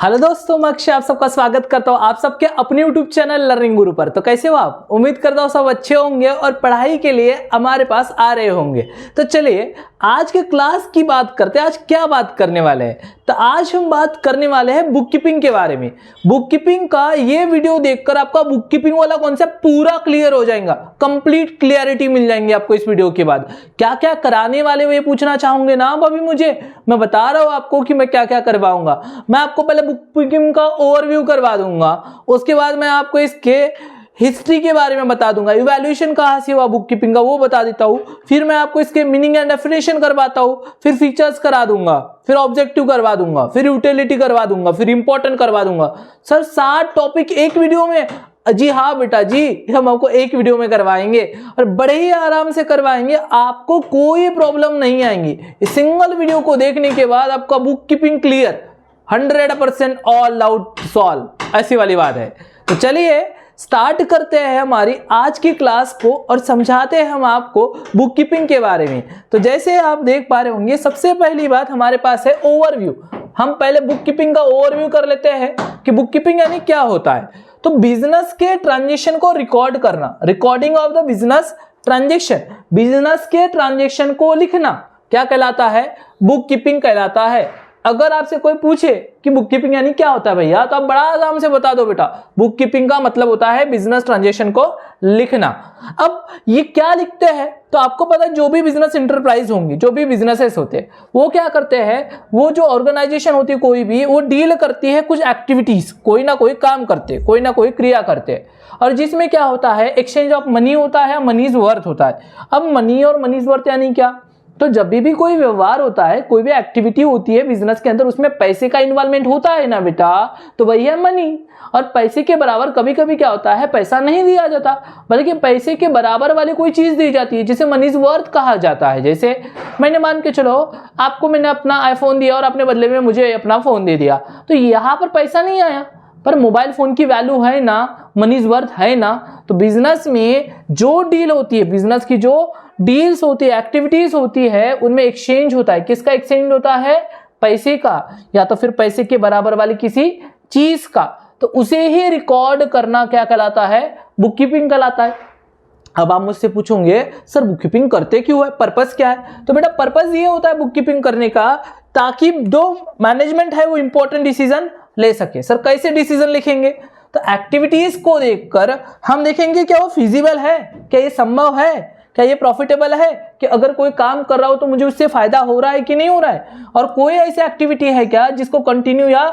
Hello दोस्तों, मैं अक्षय आप सबका स्वागत करता हूँ आप सबके अपने यूट्यूब चैनल लर्निंग गुरु पर। तो कैसे हो आप? उम्मीद करता हूँ सब अच्छे होंगे और पढ़ाई के लिए हमारे पास आ रहे होंगे। तो चलिए आज के क्लास की बात करते हैं। आज क्या बात करने वाले हैं? तो आज हम बात करने वाले हैं बुक कीपिंग के बारे में। बुक कीपिंग का ये वीडियो देखकर आपका बुक कीपिंग वाला कॉन्सेप्ट पूरा क्लियर हो जाएगा, कंप्लीट क्लियरिटी मिल जाएंगे आपको। इस वीडियो के बाद क्या क्या कराने वाले हो ये पूछना चाहोगे ना आप? अभी मुझे मैं बता रहा हूं आपको कि मैं क्या क्या करवाऊंगा। मैं आपको पहले बुक कीपिंग का ओवरव्यू करवा दूंगा, उसके बाद मैं आपको इसके हिस्ट्री के बारे में बता दूंगा, इवैल्यूएशन कहां से हुआ बुक कीपिंग का वो बता देता हूं, फिर मैं आपको इसके मीनिंग एंड डेफिनेशन करवाता हूं, फिर फीचर्स करा दूंगा, फिर ऑब्जेक्टिव करवा दूंगा, फिर यूटिलिटी करवा दूंगा, फिर इंपॉर्टेंट करवा दूंगा। सर 7 टॉपिक एक वीडियो में? जी हाँ बेटा जी, हम आपको एक वीडियो में करवाएंगे और बड़े ही आराम से करवाएंगे, आपको कोई प्रॉब्लम नहीं आएंगी। इस सिंगल वीडियो को देखने के बाद आपका book keeping clear 100% all out solve, ऐसी वाली बात है। तो चलिए स्टार्ट करते हैं हमारी आज की क्लास को और समझाते हैं हम आपको बुक कीपिंग के बारे में। तो जैसे आप देख पा रहे होंगे, सबसे पहली बात हमारे पास है ओवरव्यू। हम पहले बुक कीपिंग का ओवरव्यू कर लेते हैं कि बुक कीपिंग यानी क्या होता है। तो बिजनेस के ट्रांजेक्शन को रिकॉर्ड करना, recording of the business transaction, business के ट्रांजेक्शन को लिखना क्या कहलाता है? बुक कीपिंग कहलाता है। अगर आपसे कोई पूछे कि बुक कीपिंग यानी क्या होता है भैया, तो आप बड़ा आराम से बता दो बेटा, बुक कीपिंग का मतलब होता है बिजनेस ट्रांजेक्शन को लिखना। अब ये क्या लिखते हैं? तो आपको पता है जो भी बिजनेस इंटरप्राइज होंगी, जो भी बिजनेसेस होते हैं, वो क्या करते हैं, वो जो ऑर्गेनाइजेशन होती है कोई भी, वो डील करती है कुछ एक्टिविटीज, कोई ना कोई काम करते, कोई ना कोई क्रिया करते, और जिसमें क्या होता है, एक्सचेंज ऑफ मनी होता है, मनीज वर्थ होता है। अब मनी और मनीज वर्थ यानी क्या? तो जब भी कोई व्यवहार होता है, कोई भी एक्टिविटी होती है बिजनेस के अंदर, उसमें पैसे का इन्वॉल्वमेंट होता है ना बेटा, तो वही है मनी। और पैसे के बराबर कभी कभी क्या होता है, पैसा नहीं दिया जाता, बल्कि पैसे के बराबर वाली कोई चीज दी जाती है, जिसे मनीज वर्थ कहा जाता है। जैसे मैंने मान के चलो आपको मैंने अपना आईफोन दिया और आपने बदले में मुझे अपना फोन दे दिया, तो यहां पर पैसा नहीं आया, पर मोबाइल फोन की वैल्यू है ना, मनीज वर्थ है ना। तो बिजनेस में जो डील होती है, बिजनेस की जो डील्स होती है, एक्टिविटीज होती है, उनमें एक्सचेंज होता है। किसका एक्सचेंज होता है? पैसे का, या तो फिर पैसे के बराबर वाली किसी चीज का। तो उसे ही रिकॉर्ड करना क्या कहलाता है? बुक कीपिंग कहलाता है। अब आप मुझसे पूछोगे सर बुक कीपिंग करते क्यों है, पर्पस क्या है? तो बेटा पर्पस ये होता है बुक कीपिंग करने का, ताकि जो मैनेजमेंट है वो इंपॉर्टेंट डिसीजन ले सके। सर कैसे डिसीजन लिखेंगे? तो एक्टिविटीज को देखकर हम देखेंगे क्या वो फिजिबल है, क्या ये संभव है, क्या ये प्रॉफिटेबल है, कि अगर कोई काम कर रहा हो तो मुझे उससे फायदा हो रहा है कि नहीं हो रहा है। और कोई ऐसी एक्टिविटी है क्या जिसको कंटिन्यू या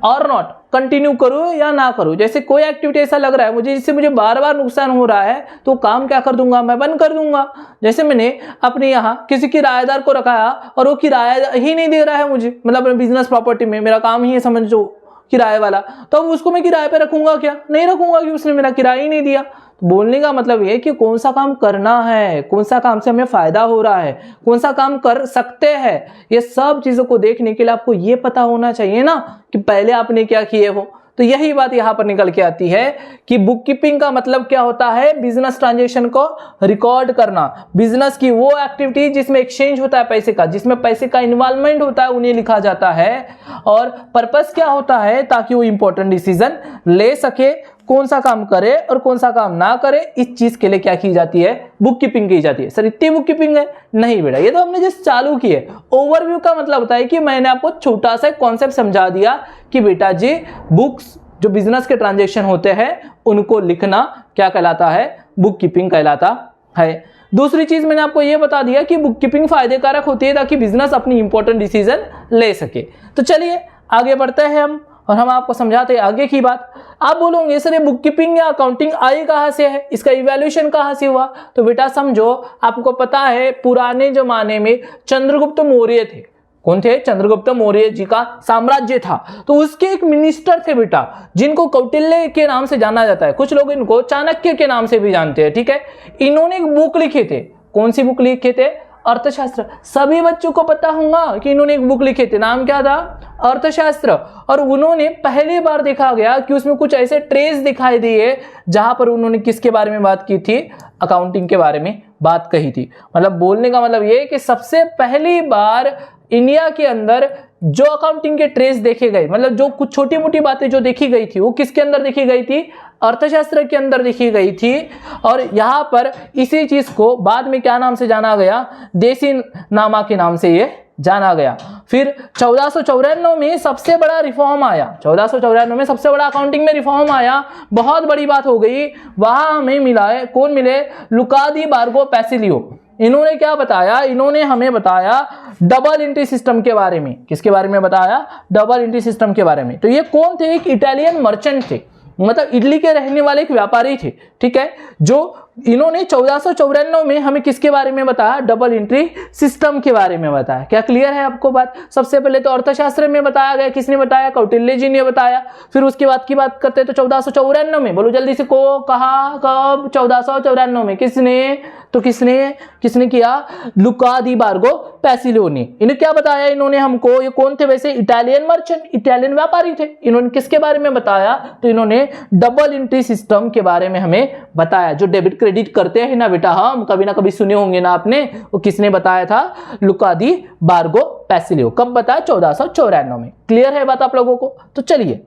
और नॉट कंटिन्यू करूं या ना करूं। जैसे कोई एक्टिविटी ऐसा लग रहा है मुझे जिससे मुझे बार बार नुकसान हो रहा है, तो काम क्या कर दूंगा, मैं बंद कर दूंगा। जैसे मैंने अपने यहाँ किसी किराएदार को रखाया और वो किराया ही नहीं दे रहा है मुझे, मतलब बिजनेस प्रॉपर्टी में मेरा काम ही है समझो किराए वाला, तो अब उसको मैं किराए पे रखूंगा क्या? नहीं रखूंगा, कि उसने मेरा किराया ही नहीं दिया। तो बोलने का मतलब ये कि कौन सा काम करना है, कौन सा काम से हमें फायदा हो रहा है, कौन सा काम कर सकते हैं, ये सब चीजों को देखने के लिए आपको ये पता होना चाहिए ना कि पहले आपने क्या किए हो। तो यही बात यहां पर निकल के आती है कि बुक कीपिंग का मतलब क्या होता है? बिजनेस ट्रांजेक्शन को रिकॉर्ड करना, बिजनेस की वो एक्टिविटी जिसमें एक्सचेंज होता है पैसे का, जिसमें पैसे का इन्वॉल्वमेंट होता है, उन्हें लिखा जाता है। और पर्पस क्या होता है? ताकि वो इंपॉर्टेंट डिसीजन ले सके, कौन सा काम करे और कौन सा काम ना करे, इस चीज के लिए क्या की जाती है? बुक कीपिंग की जाती है। सर इतनी बुक कीपिंग है? नहीं बेटा, ये तो हमने जस्ट चालू की है। ओवरव्यू का मतलब होता है कि मैंने आपको छोटा सा कॉन्सेप्ट समझा दिया कि बेटा जी बुक्स जो बिजनेस के ट्रांजेक्शन होते हैं उनको लिखना क्या कहलाता है? बुक कीपिंग कहलाता है। दूसरी चीज मैंने आपको यह बता दिया कि बुक कीपिंग फायदे कारक होती है ताकि बिजनेस अपनी इंपॉर्टेंट डिसीजन ले सके। तो चलिए आगे बढ़ते हैं हम और हम आपको समझाते हैं आगे की बात। आप बोलोगे सर ये बुक कीपिंग या अकाउंटिंग आई कहां से है, इसका इवैल्यूएशन कहां से हुआ? तो बेटा समझो, आपको पता है पुराने जमाने में चंद्रगुप्त मौर्य थे। कौन थे? चंद्रगुप्त मौर्य जी का साम्राज्य था, तो उसके एक मिनिस्टर थे बेटा, जिनको कौटिल्य के नाम से जाना जाता है। कुछ लोग इनको चाणक्य के नाम से भी जानते हैं, ठीक है। इन्होंने एक बुक लिखे थे। कौन सी बुक लिखे थे? अर्थशास्त्र। सभी बच्चों को पता होगा कि इन्होंने एक बुक लिखे थे, नाम क्या था? अर्थशास्त्र। और उन्होंने पहली बार देखा गया कि उसमें कुछ ऐसे ट्रेस दिखाई दिए जहां पर उन्होंने किसके बारे में बात की थी? अकाउंटिंग के बारे में बात कही थी। मतलब बोलने का मतलब ये कि सबसे पहली बार इंडिया के अंदर जो अकाउंटिंग के ट्रेस देखे गए, मतलब जो कुछ छोटी मोटी बातें जो देखी गई थी वो किसके अंदर देखी गई थी, अर्थशास्त्र के अंदर देखी गई थी। और यहाँ पर इसी चीज को बाद में क्या नाम से जाना गया, देसी नामा के नाम से ये जाना गया। फिर 1494 में सबसे बड़ा रिफॉर्म आया, 1494 में सबसे बड़ा अकाउंटिंग में रिफॉर्म आया, बहुत बड़ी बात हो गई। वहां हमें मिला है, कौन मिले, लुका दी बार्गो पैसिलियो। इन्होंने क्या बताया, इन्होंने हमें बताया डबल एंट्री सिस्टम के बारे में। किसके बारे में बताया, डबल एंट्री सिस्टम के बारे में। तो ये कौन थे, एक इटालियन मर्चेंट थे, मतलब इटली के रहने वाले एक व्यापारी थे, ठीक है, जो इन्होंने 1494 में हमें किसके बारे में बताया, डबल एंट्री सिस्टम के बारे में बताया। क्या क्लियर है आपको बात? सबसे पहले तो अर्थशास्त्र में बताया गया, किसने बताया, कौटिल्य जी ने बताया। फिर उसके बाद की बात करते हैं तो 1494 में, बोलो जल्दी से, को कहा, कब, 1494 में, किसने, तो किसने किया, लुका दी बार्गो पैसिलियो ने। इन्हें क्या बताया इन्होंने हमको, ये कौन थे वैसे, इटालियन मर्चेंट, इटालियन व्यापारी थे। इन्होंने किसके बारे में बताया, तो इन्होंने डबल एंट्री सिस्टम के बारे में हमें बताया। जो डेबिट क्रेडिट करते हैं ना बेटा, हम कभी ना कभी सुने होंगे ना आपने, वो किसने बताया था, लुका दी बार्गो पैसिलियो। कब बताया, 1494 में। क्लियर है बात आप लोगों को? तो चलिए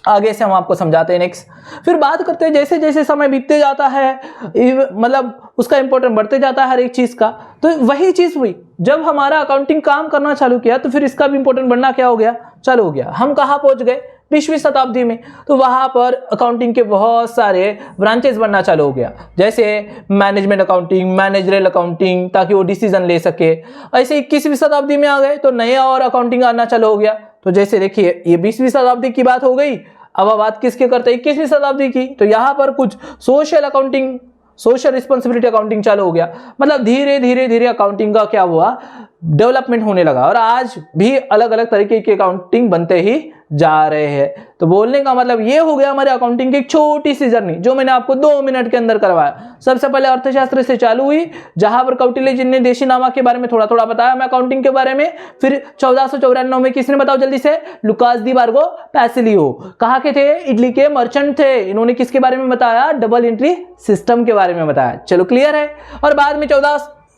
आगे से हम आपको समझाते हैं नेक्स्ट। फिर बात करते हैं जैसे जैसे समय बीतते जाता है, मतलब उसका इंपॉर्टेंट बढ़ते जाता है हर एक चीज का। तो वही चीज हुई, जब हमारा अकाउंटिंग काम करना चालू किया तो फिर इसका भी इंपॉर्टेंट बढ़ना क्या हो गया, चालू हो गया। हम कहाँ पहुंच गए, 20वीं शताब्दी में। तो वहां पर अकाउंटिंग के बहुत सारे ब्रांचेस बनना चालू हो गया, जैसे मैनेजमेंट अकाउंटिंग, मैनेजरल अकाउंटिंग, ताकि वो डिसीजन ले सके। ऐसे 21वीं शताब्दी में आ गए तो नया और अकाउंटिंग आना चालू हो गया। तो जैसे देखिए ये 20वीं शताब्दी की बात हो गई, अब बात किसके करते हैं, 21वीं शताब्दी की। तो यहाँ पर कुछ social accounting, social responsibility accounting चालू हो गया। मतलब धीरे धीरे धीरे अकाउंटिंग का क्या हुआ, डेवलपमेंट होने लगा। और आज भी अलग अलग तरीके की अकाउंटिंग बनते ही जा रहे हैं। तो बोलने का मतलब ये हो गया हमारे अकाउंटिंग की एक छोटी सी जर्नी, जो मैंने आपको 2 मिनट के अंदर करवाया। सबसे पहले अर्थशास्त्र से चालू हुई, जहां पर कौटिल्य जी ने देशी नामा के बारे में थोड़ा थोड़ा बताया मैं अकाउंटिंग के बारे में। फिर 1494 में किसने बताओ जल्दी से, लुकास दी बार्गो पैसिलियो। कहाँ के थे, इटली के मर्चेंट थे। इन्होंने किसके बारे में बताया, डबल एंट्री सिस्टम के बारे में बताया। चलो क्लियर है। और बाद में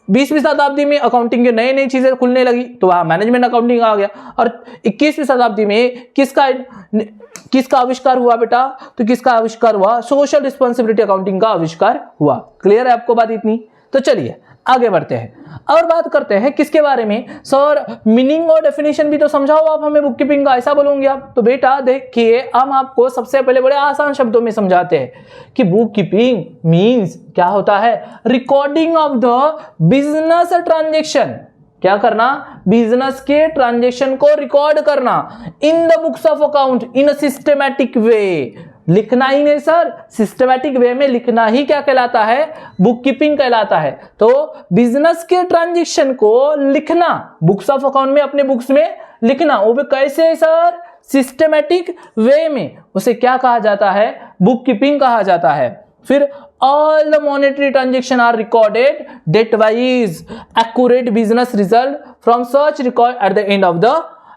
20वीं शताब्दी में अकाउंटिंग के नई नई चीजें खुलने लगी, तो वहां मैनेजमेंट अकाउंटिंग आ गया। और 21वीं शताब्दी में किसका आविष्कार हुआ बेटा, तो किसका आविष्कार हुआ, सोशल रिस्पॉन्सिबिलिटी अकाउंटिंग का आविष्कार हुआ। क्लियर है आपको बात इतनी? तो चलिए आगे बढ़ते हैं और बात करते हैं किसके बारे में। सर मीनिंग और डेफिनेशन भी तो समझाओ आप हमें बुक कीपिंग का, ऐसा बोलोगे आप? तो बेटा देखिए, हम आपको सबसे पहले बड़े आसान शब्दों में समझाते हैं कि बुक कीपिंग मीन्स क्या होता है, recording of the business transaction. क्या करना, बिजनेस के ट्रांजेक्शन को रिकॉर्ड करना in the books of account in a systematic way. लिखना ही नहीं सर, सिस्टमैटिक वे में लिखना ही क्या कहलाता है, बुक कीपिंग कहलाता है। तो बिजनेस के ट्रांजेक्शन को लिखना, बुक्स ऑफ अकाउंट में, अपने बुक्स में लिखना, वो भी कैसे सर, सिस्टमैटिक वे में, उसे क्या कहा जाता है, बुक कीपिंग कहा जाता है। फिर all the monetary transaction are recorded date wise, accurate business result from such record at the end of the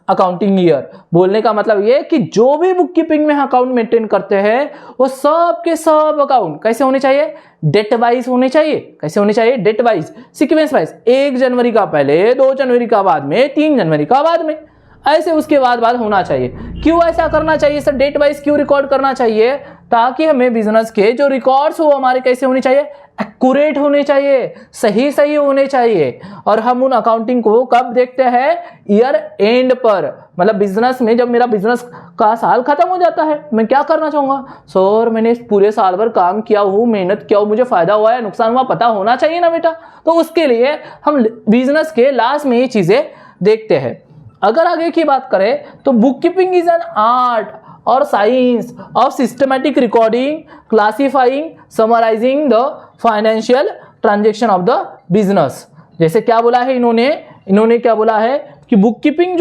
accounting year. बोलने का मतलब ये कि जो भी बुक कीपिंग में अकाउंट मेंटेन करते हैं वो सब के सब अकाउंट कैसे होने चाहिए, डेट वाइज होने चाहिए। कैसे होने चाहिए, डेट वाइज, सीक्वेंस वाइज, 1 जनवरी का पहले, 2 जनवरी का बाद में, 3 जनवरी का बाद में, ऐसे उसके बाद होना चाहिए। क्यों ऐसा करना चाहिए सर, डेट वाइज क्यों रिकॉर्ड करना चाहिए, ताकि हमें बिजनेस के जो रिकॉर्ड्स हो हमारे कैसे होने चाहिए, एक्यूरेट होने चाहिए, सही सही होने चाहिए। और हम उन अकाउंटिंग को कब देखते हैं, ईयर एंड पर, मतलब बिजनेस में जब मेरा बिजनेस का साल खत्म हो जाता है, मैं क्या करना चाहूंगा, सर मैंने पूरे साल भर काम किया हूँ, मेहनत किया हूँ, मुझे फायदा हुआ है, नुकसान हुआ, पता होना चाहिए ना बेटा। तो उसके लिए हम बिजनेस के लास्ट में ये चीजें देखते हैं। अगर आगे की बात करें तो bookkeeping is an art और science of systematic recording, classifying, summarising the financial transaction of the business. जैसे क्या बोला है इन्होंने क्या बोला है कि बुक कीपिंग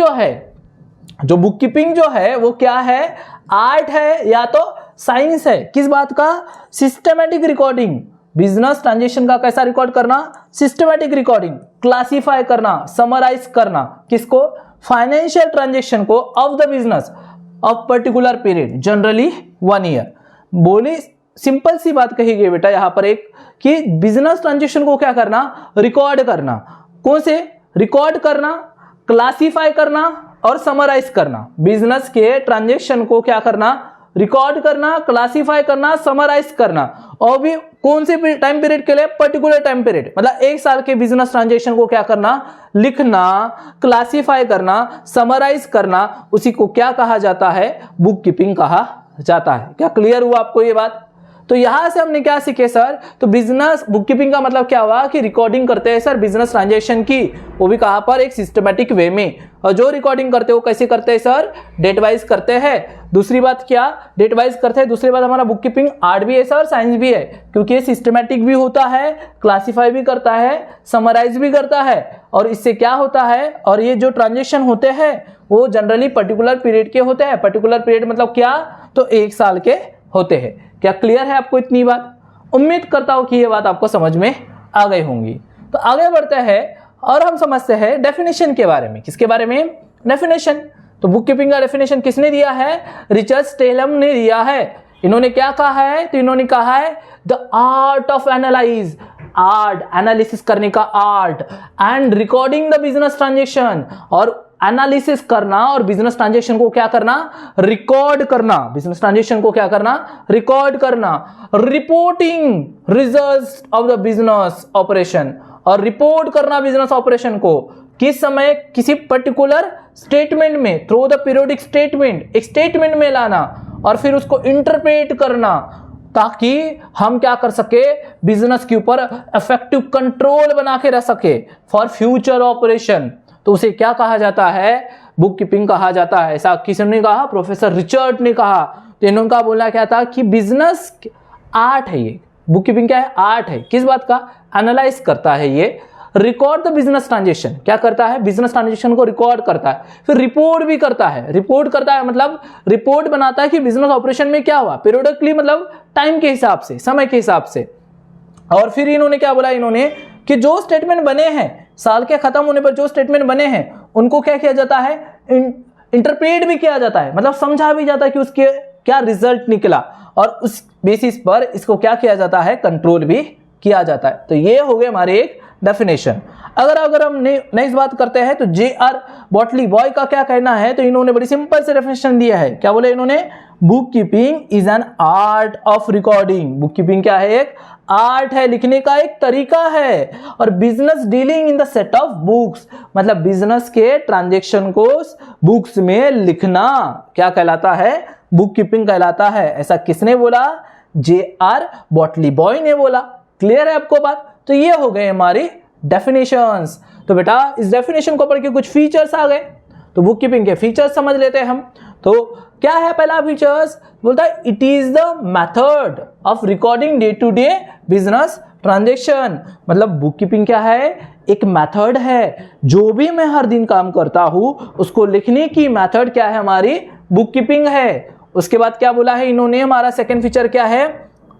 जो है वो क्या है, आर्ट है या तो साइंस है। किस बात का, सिस्टमैटिक रिकॉर्डिंग, बिजनेस ट्रांजेक्शन का कैसा रिकॉर्ड करना, सिस्टमैटिक रिकॉर्डिंग, क्लासिफाई करना, समराइज करना, किसको, फाइनेंशियल ट्रांजेक्शन को of the business of particular period, generally 1 year. बोली सिंपल सी बात कही गई बेटा यहां पर एक, कि बिजनेस ट्रांजेक्शन को क्या करना, रिकॉर्ड करना। कौन से, रिकॉर्ड करना, क्लासिफाई करना और समराइज करना। बिजनेस के ट्रांजेक्शन को क्या करना, रिकॉर्ड करना, क्लासिफाई करना, समराइज करना। और भी कौन से टाइम पीरियड के लिए, पर्टिकुलर टाइम पीरियड, मतलब 1 साल के बिजनेस ट्रांजेक्शन को क्या करना, लिखना, क्लासिफाई करना, समराइज करना, उसी को क्या कहा जाता है, बुक कीपिंग कहा जाता है। क्या क्लियर हुआ आपको ये बात? तो यहां से हमने क्या सीखे सर, तो बिजनेस बुक कीपिंग का मतलब क्या हुआ कि रिकॉर्डिंग करते हैं सर बिजनेस ट्रांजेक्शन की, वो भी कहां पर, एक सिस्टमैटिक वे में। और जो रिकॉर्डिंग करते हैं वो कैसे करते हैं सर, डेट वाइज करते हैं। दूसरी बात क्या, डेट वाइज करते हैं। दूसरी बात हमारा बुक कीपिंग आर्ट भी है सर, साइंस भी है, क्योंकि ये सिस्टमैटिक भी होता है, क्लासिफाई भी करता है, समराइज भी करता है। और इससे क्या होता है, और ये जो ट्रांजेक्शन होते हैं वो जनरली पर्टिकुलर पीरियड के होते हैं। पर्टिकुलर पीरियड मतलब क्या, तो 1 साल के होते हैं। क्या क्लियर है आपको इतनी बात? उम्मीद करता हूं कि ये बात आपको समझ में आ गई होंगी। तो आगे बढ़ते हैं और हम समझते हैं डेफिनेशन के बारे में। किसके बारे में, डेफिनेशन। तो बुक कीपिंग का डेफिनेशन किसने दिया है, रिचर्ड स्टेलम ने दिया है। इन्होंने क्या कहा है, तो इन्होंने कहा है the art of analyse, art analysis करने का art, and recording the business transaction, और एनालिसिस करना और बिजनेस ट्रांजेक्शन को क्या करना, रिकॉर्ड करना। बिजनेस ट्रांजेक्शन को क्या करना, रिकॉर्ड करना। Reporting results of the business operation, और रिपोर्ट करना बिजनेस ऑपरेशन को किस समय, किसी पर्टिकुलर स्टेटमेंट में, थ्रू द पीरियोडिक स्टेटमेंट, एक स्टेटमेंट में लाना और फिर उसको इंटरप्रेट करना, ताकि हम क्या कर सके, बिजनेस के ऊपर इफेक्टिव कंट्रोल बना के रह सके फॉर फ्यूचर ऑपरेशन। तो उसे क्या कहा जाता है, बुक कीपिंग कहा जाता है। ऐसा किसने कहा, प्रोफेसर रिचर्ड ने कहा। तो इन्होंने बोला क्या था कि बिजनेस आर्ट है ये, बुक कीपिंग क्या है, आर्ट है। किस बात का, एनालाइज करता है ये, रिकॉर्ड द बिजनेस ट्रांजेक्शन, क्या करता है, बिजनेस ट्रांजेक्शन को रिकॉर्ड करता है, फिर रिपोर्ट भी करता है। रिपोर्ट करता है मतलब रिपोर्ट बनाता है कि बिजनेस ऑपरेशन में क्या हुआ, पीरियडिकली मतलब टाइम के हिसाब से, समय के हिसाब से। और फिर इन्होंने क्या बोला, इन्होंने कि जो स्टेटमेंट बने हैं, साल के खत्म होने पर जो स्टेटमेंट बने हैं, उनको क्या किया जाता है, इंटरप्रेट भी किया जाता है, मतलब समझा भी जाता है कि उसके क्या रिजल्ट निकला, और उस बेसिस पर इसको क्या किया जाता है, कंट्रोल भी किया जाता है। तो ये हो गए हमारे एक डेफिनेशन। अगर हम नेक्स्ट बात करते हैं तो जे.आर. बॉटली बॉय का क्या कहना है, तो इन्होंने बड़ी सिंपल से डेफिनेशन दिया है। क्या बोले इन्होंने, book keeping is an art of recording. Book keeping क्या है, एक आर्ट है, लिखने का एक तरीका है। और business dealing in the set of books, मतलब बिजनेस के ट्रांजेक्शन को बुक्स में लिखना क्या कहलाता है, बुक कीपिंग कहलाता है। ऐसा किसने बोला, जे.आर. बॉटली बॉय ने बोला। क्लियर है आपको बात? तो ये हो गए हमारी डेफिनेशंस। तो बेटा इस डेफिनेशन को पढ़ के कुछ फीचर्स आ गए, तो बुक कीपिंग के फीचर्स समझ लेते हैं हम। तो क्या है पहला फीचर्स, बोलता है it is the method of recording day to day business transaction. मतलब बुक कीपिंग क्या है, एक मेथड है, जो भी मैं हर दिन काम करता हूं उसको लिखने की मेथड क्या है, हमारी बुक कीपिंग है। उसके बाद क्या बोला है इन्होंने, हमारा सेकंड फीचर क्या है,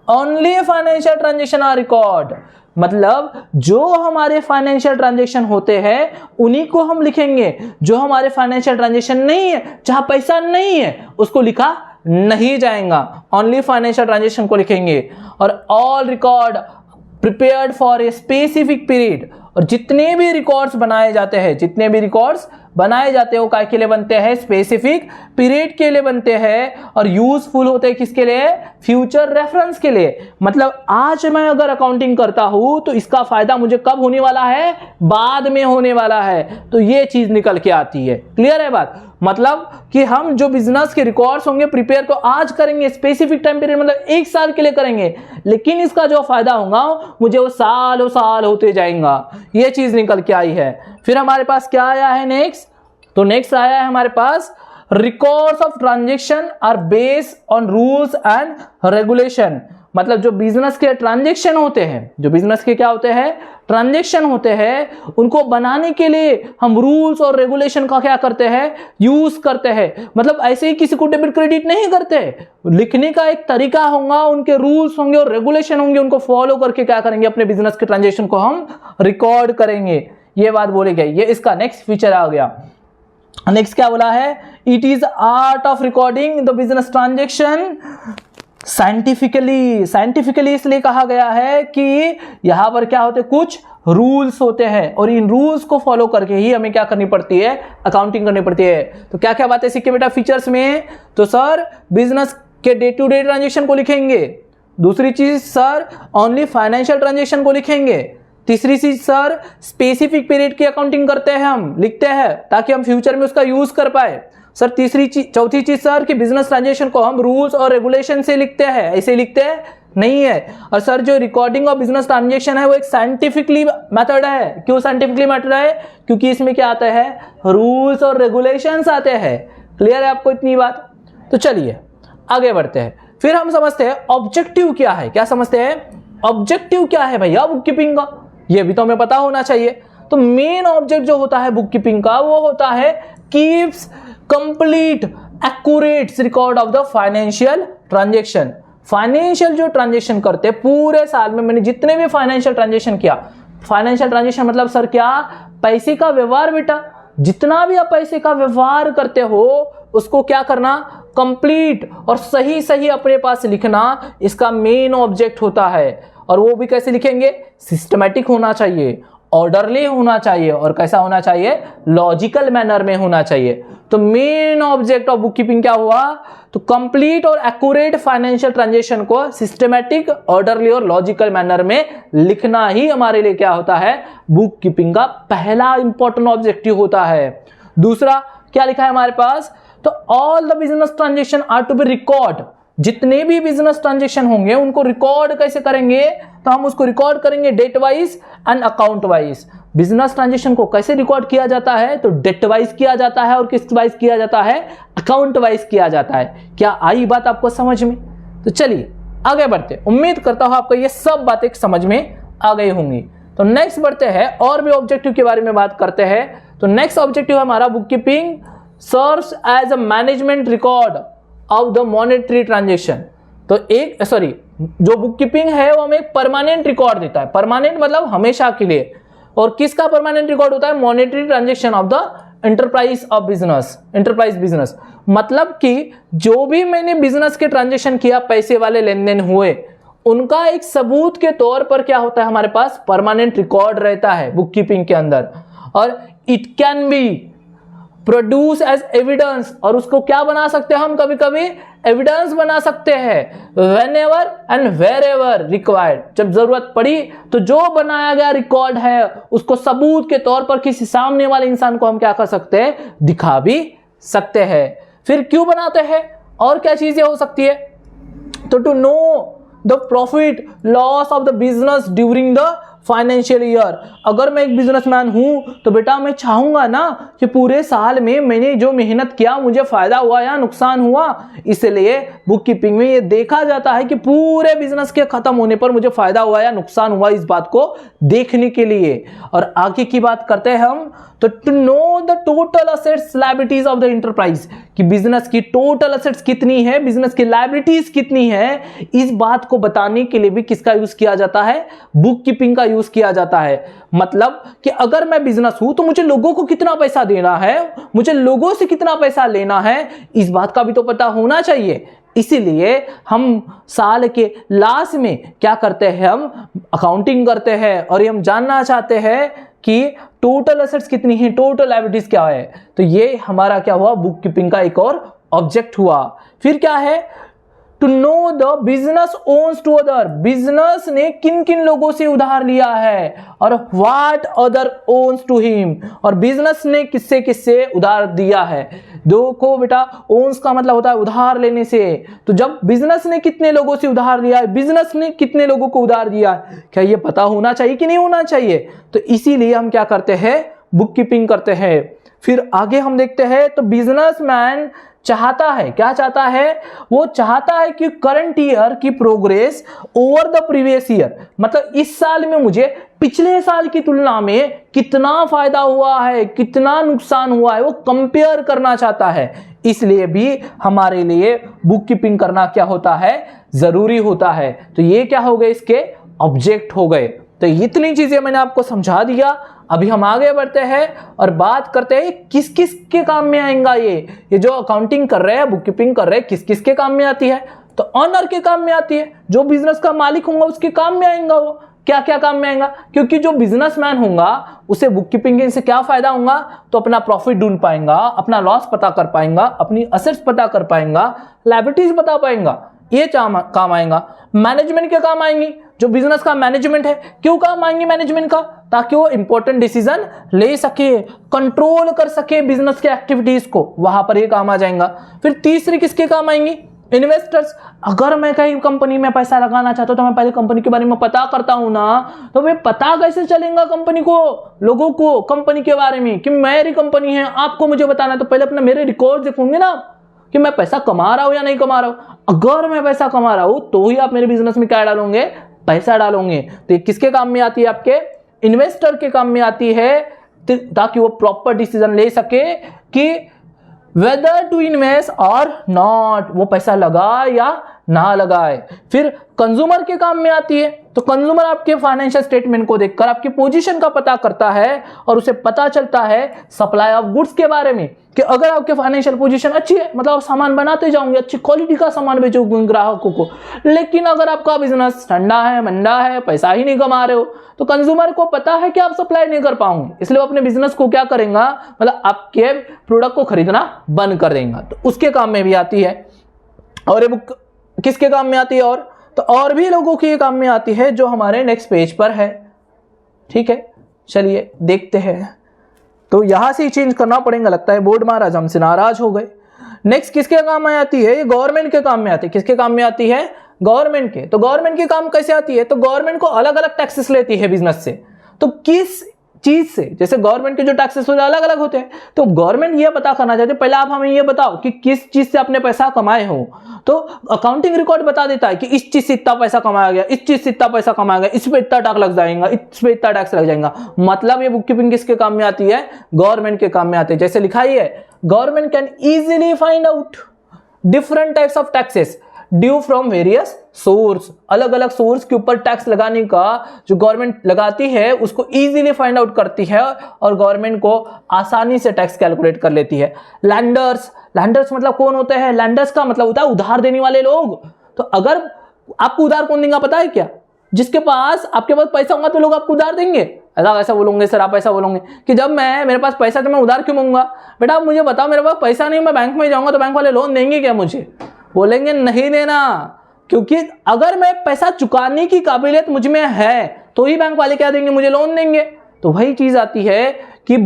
only financial transaction are record. मतलब जो हमारे फाइनेंशियल ट्रांजेक्शन होते हैं उन्हीं को हम लिखेंगे, जो हमारे फाइनेंशियल ट्रांजेक्शन नहीं है, जहां पैसा नहीं है, उसको लिखा नहीं जाएगा। ओनली फाइनेंशियल ट्रांजेक्शन को लिखेंगे। और all record prepared for a specific period, और जितने भी रिकॉर्ड्स बनाए जाते हैं, जितने भी रिकॉर्ड्स बनाए जाते हैं वो काय के लिए बनते हैं, स्पेसिफिक पीरियड के लिए बनते हैं। और यूजफुल होते हैं किसके लिए, फ्यूचर रेफरेंस के लिए। मतलब आज मैं अगर अकाउंटिंग करता हूं तो इसका फायदा मुझे कब होने वाला है, बाद में होने वाला है। तो ये चीज निकल के आती है। क्लियर है बात? मतलब कि हम जो बिजनेस के रिकॉर्ड्स होंगे प्रिपेयर तो आज करेंगे, स्पेसिफिक टाइम पीरियड मतलब 1 साल के लिए करेंगे, लेकिन इसका जो फायदा होगा मुझे वो साल होते जाएगा। ये चीज निकल के आई है। फिर हमारे पास क्या आया है नेक्स्ट, तो नेक्स्ट आया है हमारे पास records of transaction are based on rules and regulation. मतलब जो बिजनेस के ट्रांजेक्शन होते हैं, जो बिजनेस के क्या होते हैं, ट्रांजेक्शन होते हैं, उनको बनाने के लिए हम रूल्स और रेगुलेशन का क्या करते हैं, यूज करते हैं। मतलब ऐसे ही किसी को डेबिट क्रेडिट नहीं करते, लिखने का एक तरीका होगा, उनके रूल्स होंगे और रेगुलेशन होंगे, उनको फॉलो करके क्या करेंगे, अपने बिजनेस के ट्रांजेक्शन को हम रिकॉर्ड करेंगे। ये बात बोली गई। ये इसका नेक्स्ट फीचर आ गया। नेक्स्ट क्या बोला है, it is art of recording the business transaction scientifically इसलिए कहा गया है कि यहां पर क्या होते हैं, कुछ रूल्स होते हैं और इन रूल्स को फॉलो करके ही हमें क्या करनी पड़ती है, अकाउंटिंग करनी पड़ती है। तो क्या क्या बातें सीखे बेटा फीचर्स में? तो सर बिजनेस के डे टू डे ट्रांजेक्शन को लिखेंगे। दूसरी चीज सर ओनली फाइनेंशियल ट्रांजेक्शन को लिखेंगे। तीसरी चीज सर स्पेसिफिक पीरियड की अकाउंटिंग करते हैं, हम लिखते हैं ताकि हम फ्यूचर में उसका यूज कर पाए। सर चौथी चीज सर कि बिजनेस ट्रांजेक्शन को हम रूल्स और रेगुलेशन से लिखते हैं, ऐसे लिखते हैं नहीं है। और सर जो रिकॉर्डिंग ऑफ बिजनेस ट्रांजेक्शन है वो एक साइंटिफिकली मेथड है। क्यों साइंटिफिकली मेथड है? क्योंकि इसमें क्या आता है, रूल्स और रेगुलेशंस आते हैं। क्लियर है आपको इतनी बात? तो चलिए आगे बढ़ते हैं। फिर हम समझते हैं ऑब्जेक्टिव क्या है। क्या समझते हैं? ऑब्जेक्टिव क्या है भैया बुक कीपिंग का, ये भी तो हमें पता होना चाहिए। तो मेन ऑब्जेक्ट जो होता है बुक कीपिंग का वो होता है keeps complete accurate record of the financial transaction. Financial जो ट्रांजेक्शन करते हैं पूरे साल में, मैंने जितने भी फाइनेंशियल ट्रांजेक्शन किया, फाइनेंशियल ट्रांजेक्शन मतलब सर क्या, पैसे का व्यवहार बेटा। जितना भी आप पैसे का व्यवहार करते हो उसको क्या करना, कंप्लीट और सही सही अपने पास लिखना, इसका मेन ऑब्जेक्ट होता है। और वो भी कैसे लिखेंगे, सिस्टमैटिक होना चाहिए, ऑर्डरली होना चाहिए और कैसा होना चाहिए, लॉजिकल मैनर में होना चाहिए। तो main object of book keeping क्या हुआ, तो कंप्लीट और एक्यूरेट फाइनेंशियल ट्रांजेक्शन को सिस्टमैटिक, ऑर्डरली और लॉजिकल मैनर में लिखना ही हमारे लिए क्या होता है, बुक कीपिंग का पहला इंपॉर्टेंट ऑब्जेक्टिव होता है। दूसरा क्या लिखा है हमारे पास, तो all the business transaction are to be record. जितने भी बिजनेस ट्रांजेक्शन होंगे उनको रिकॉर्ड कैसे करेंगे, तो हम उसको रिकॉर्ड करेंगे date wise and account wise. Business transaction को कैसे रिकॉर्ड किया जाता है, तो डेट वाइज किया जाता है और किस वाइज किया जाता है, अकाउंट वाइज किया जाता है। क्या आई बात आपको समझ में? तो चलिए आगे बढ़ते। उम्मीद करता हूं आपको ये सब बातें समझ में आ गई होंगी। तो नेक्स्ट बढ़ते हैं और भी ऑब्जेक्टिव के बारे में बात करते हैं। तो नेक्स्ट ऑब्जेक्टिव है हमारा bookkeeping serves as a management record of the monetary transaction. तो एक जो बुक कीपिंग है वो हमें एक परमानेंट रिकॉर्ड देता है। परमानेंट मतलब हमेशा के लिए। और किसका परमानेंट रिकॉर्ड होता है, monetary transaction of the enterprise of business, enterprise business. मतलब कि जो भी मैंने बिजनेस के ट्रांजेक्शन किया, पैसे वाले लेन देन हुए, उनका एक सबूत के तौर पर क्या होता है हमारे पास, परमानेंट रिकॉर्ड रहता है बुक कीपिंग के अंदर। और it can be produce as evidence, और उसको क्या बना सकते हैं हम, कभी कभी एविडेंस बना सकते हैं, whenever and wherever required. जब जरूरत पड़ी तो जो बनाया गया रिकॉर्ड है उसको सबूत के तौर पर किसी सामने वाले इंसान को हम क्या कर सकते हैं, दिखा भी सकते हैं। फिर क्यों बनाते हैं, और क्या चीजें हो सकती है, तो to know the profit loss of the business during the financial year. अगर मैं एक बिजनेसमैन हूं तो बेटा मैं चाहूंगा ना कि पूरे साल में मैंने जो मेहनत किया मुझे फायदा हुआ या नुकसान हुआ। इसलिए बुक कीपिंग में ये देखा जाता है कि पूरे बिजनेस के खत्म होने पर मुझे फायदा हुआ या नुकसान हुआ, इस बात को देखने के लिए। और आगे की बात करते हैं हम, तो to know the total assets liabilities of the enterprise, कि बिजनेस की टोटल असेट्स कितनी है, बिजनेस की लायबिलिटीज कितनी है, इस बात को बताने के लिए भी किसका यूज किया जाता है, बुक कीपिंग का यूज किया जाता है। मतलब कि अगर मैं बिजनेस हूं तो मुझे लोगों को कितना पैसा देना है, मुझे लोगों से कितना पैसा लेना है, इस बात का भी तो पता होना चाहिए। इसीलिए हम साल के लास्ट में क्या करते हैं, हम अकाउंटिंग करते हैं और ये हम जानना चाहते हैं कि टोटल एसेट्स कितनी है, टोटल लायबिलिटीज क्या है। तो ये हमारा क्या हुआ, बुक कीपिंग का एक और ऑब्जेक्ट हुआ। फिर क्या है, to know the business owns to other, business ने किन किन लोगों से उधार लिया है, और what other owns to him, और बिजनेस ने किससे किससे उधार दिया है। देखो बेटा, ओन्स का मतलब होता है उधार लेने से। तो जब बिजनेस ने कितने लोगों से उधार लिया है, बिजनेस ने कितने लोगों को उधार दिया है, क्या ये पता होना चाहिए कि नहीं होना चाहिए। तो इसीलिए हम क्या करते हैं, बुक कीपिंग करते हैं। फिर आगे हम देखते हैं, तो बिजनेसमैन चाहता है, क्या चाहता है, वो चाहता है कि करंट ईयर की progress over the previous year, मतलब इस साल में मुझे पिछले साल की तुलना में कितना फायदा हुआ है, कितना नुकसान हुआ है, वो कंपेयर करना चाहता है। इसलिए भी हमारे लिए बुक कीपिंग करना क्या होता है, जरूरी होता है। तो ये क्या हो गए, इसके ऑब्जेक्ट हो गए। तो इतनी चीजें मैंने आपको समझा दिया। अभी हम आगे बढ़ते हैं और बात करते हैं किस किस के काम में आएगा ये जो अकाउंटिंग कर रहे हैं, बुक कीपिंग कर रहे हैं, किस किस के काम में आती है। तो तो ऑनर के काम में आती है, जो बिजनेस का मालिक होगा उसके काम में आएगा। वो क्या क्या काम में आएगा, क्योंकि जो बिजनेसमैन होगा उसे बुक कीपिंग से क्या फायदा होगा, तो अपना प्रॉफिट ढूंढ पाएगा, अपना लॉस पता कर पाएगा, अपनी असेट्स पता कर पाएगा, लायबिलिटीज बता पाएगा, ये काम आएगा। मैनेजमेंट के काम आएंगी, जो बिजनेस का मैनेजमेंट है, क्यों काम आएंगी मैनेजमेंट का, ताकि वो इंपॉर्टेंट डिसीजन ले सके, कंट्रोल कर सके बिजनेस के एक्टिविटीज को, वहां पर ये काम आ जाएगा। फिर तीसरी किसके काम आएंगी, इन्वेस्टर्स। अगर मैं कहीं कंपनी में पैसा लगाना चाहता हूं तो मैं पहले कंपनी के बारे में पता करता हूं ना, तो मैं पता कैसे चलेगा कंपनी को, लोगों को कंपनी के बारे में कि मेरी कंपनी है, आपको मुझे बताना है, तो पहले अपने मेरे रिकॉर्ड देखोगे ना कि मैं पैसा कमा रहा हूं या नहीं कमा रहा हूं। अगर मैं पैसा कमा रहा हूं तो ही आप मेरे बिजनेस में क्या डालोगे, पैसा डालोगे। तो ये किसके काम में आती है, आपके इन्वेस्टर के काम में आती है, ताकि वो प्रॉपर डिसीजन ले सके कि वेदर टू इन्वेस्ट और नॉट, वो पैसा लगाए या ना लगाए। फिर कंज्यूमर के काम में आती है, तो कंज्यूमर आपके फाइनेंशियल स्टेटमेंट को देखकर आपकी पोजीशन का पता करता है और उसे पता चलता है सप्लाई ऑफ गुड्स के बारे में कि अगर आपके फाइनेंशियल पोजीशन अच्छी है, मतलब आप सामान बनाते जाओगे, अच्छी क्वालिटी का सामान बेचोगे ग्राहकों को, लेकिन अगर आपका बिजनेस ठंडा है, मंदा है, पैसा ही नहीं कमा रहे हो, तो कंज्यूमर को पता है कि आप सप्लाई नहीं कर पाओगे, इसलिए वो अपने बिजनेस को क्या करेगा, मतलब आपके प्रोडक्ट को खरीदना बंद कर देगा। तो उसके काम में भी आती है। और ये बुक किसके काम में आती है, और भी लोगों के काम में आती है, जो हमारे नेक्स्ट पेज पर है। ठीक है, चलिए देखते हैं। तो यहां से ही चेंज करना पड़ेगा, लगता है बोर्ड महाराज हमसे नाराज हो गए। नेक्स्ट किसके काम में आती है, ये गवर्नमेंट के काम में आती है। किसके काम में आती है, गवर्नमेंट के। तो गवर्नमेंट के काम कैसे आती है, तो गवर्नमेंट को अलग अलग टैक्सेस लेती है बिजनेस से। तो किस चीज से, जैसे गवर्नमेंट के जो टैक्सेस होते हैं अलग अलग होते हैं, तो गवर्नमेंट ये पता करना चाहते हैं, पहले आप हमें ये बताओ कि किस चीज से आपने पैसा कमाए हो। तो अकाउंटिंग रिकॉर्ड बता देता है कि इस चीज से इतना पैसा कमाया गया, इस चीज से इतना पैसा कमाया गया, इस पे इतना टैक्स लग जाएगा, इस पे इतना टैक्स लग जाएगा। मतलब ये बुक कीपिंग किसके काम में आती है, गवर्नमेंट के काम में आती है। जैसे लिखा ही है, government can easily find out different types of taxes due from various source. अलग अलग सोर्स के ऊपर टैक्स लगाने का जो गवर्नमेंट लगाती है उसको इजीली फाइंड आउट करती है और गवर्नमेंट को आसानी से टैक्स कैलकुलेट कर लेती है। लैंडर्स, लैंडर्स मतलब कौन होते हैं, लैंडर्स का मतलब होता है उधार देने वाले लोग। तो अगर आपको उधार कौन देगा पता है क्या, जिसके पास आपके पास पैसा होगा तो लोग आपको उधार देंगे। ऐसा बोलोगे सर, आप ऐसा बोलोगे कि जब मेरे पास पैसा तो मैं उधार क्यों मांगूंगा। बेटा आप मुझे बताओ, मेरे पास पैसा नहीं, मैं बैंक में जाऊंगा तो बैंक वाले लोन देंगे क्या मुझे, बोलेंगे नहीं देना, क्योंकि अगर मैं पैसा चुकाने की काबिलियत मुझ में है तो ही बैंक वाले क्या देंगे, मुझे लोन देंगे। तो वही चीज आती है कि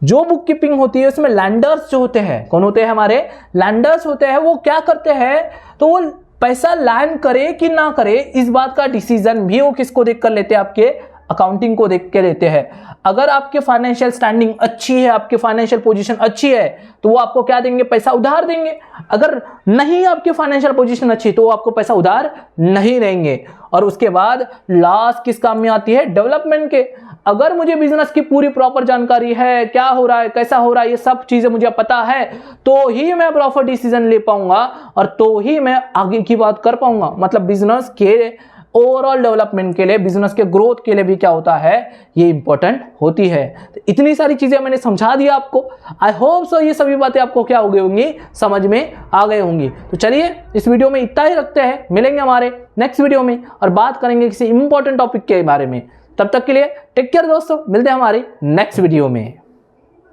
जो बुक कीपिंग होती है उसमें लैंडर्स जो होते हैं, कौन होते हैं, हमारे लैंडर्स होते हैं। वो क्या करते हैं, तो वो पैसा लैंड करे कि ना करे इस बात का डिसीजन भी वो किसको देख कर लेते हैं, आपके अकाउंटिंग को देख के लेते हैं। अगर आपके फाइनेंशियल स्टैंडिंग अच्छी है, आपकी फाइनेंशियल पोजीशन अच्छी है, तो वो आपको क्या देंगे, पैसा उधार देंगे। अगर नहीं आपकी फाइनेंशियल पोजीशन अच्छी तो वो आपको पैसा उधार नहीं देंगे। और उसके बाद लास्ट किस काम में आती है, डेवलपमेंट के। अगर मुझे बिजनेस की पूरी प्रॉपर जानकारी है, क्या हो रहा है, कैसा हो रहा है, ये सब चीजें मुझे पता है, तो ही मैं प्रॉपर डिसीजन ले पाऊंगा और तो ही मैं आगे की बात कर पाऊंगा। मतलब बिजनेस के ओवरऑल डेवलपमेंट के लिए, बिजनेस के ग्रोथ के लिए भी क्या होता है, ये इंपॉर्टेंट होती है। तो इतनी सारी चीजें मैंने समझा दिया आपको। आई होप सो ये सभी बातें आपको क्या हो गई होंगी, समझ में आ गई होंगी। तो चलिए इस वीडियो में इतना ही रखते हैं, मिलेंगे हमारे नेक्स्ट वीडियो में और बात करेंगे किसी इंपॉर्टेंट टॉपिक के बारे में। तब तक के लिए टेक केयर दोस्तों, मिलते हैं हमारी नेक्स्ट वीडियो में।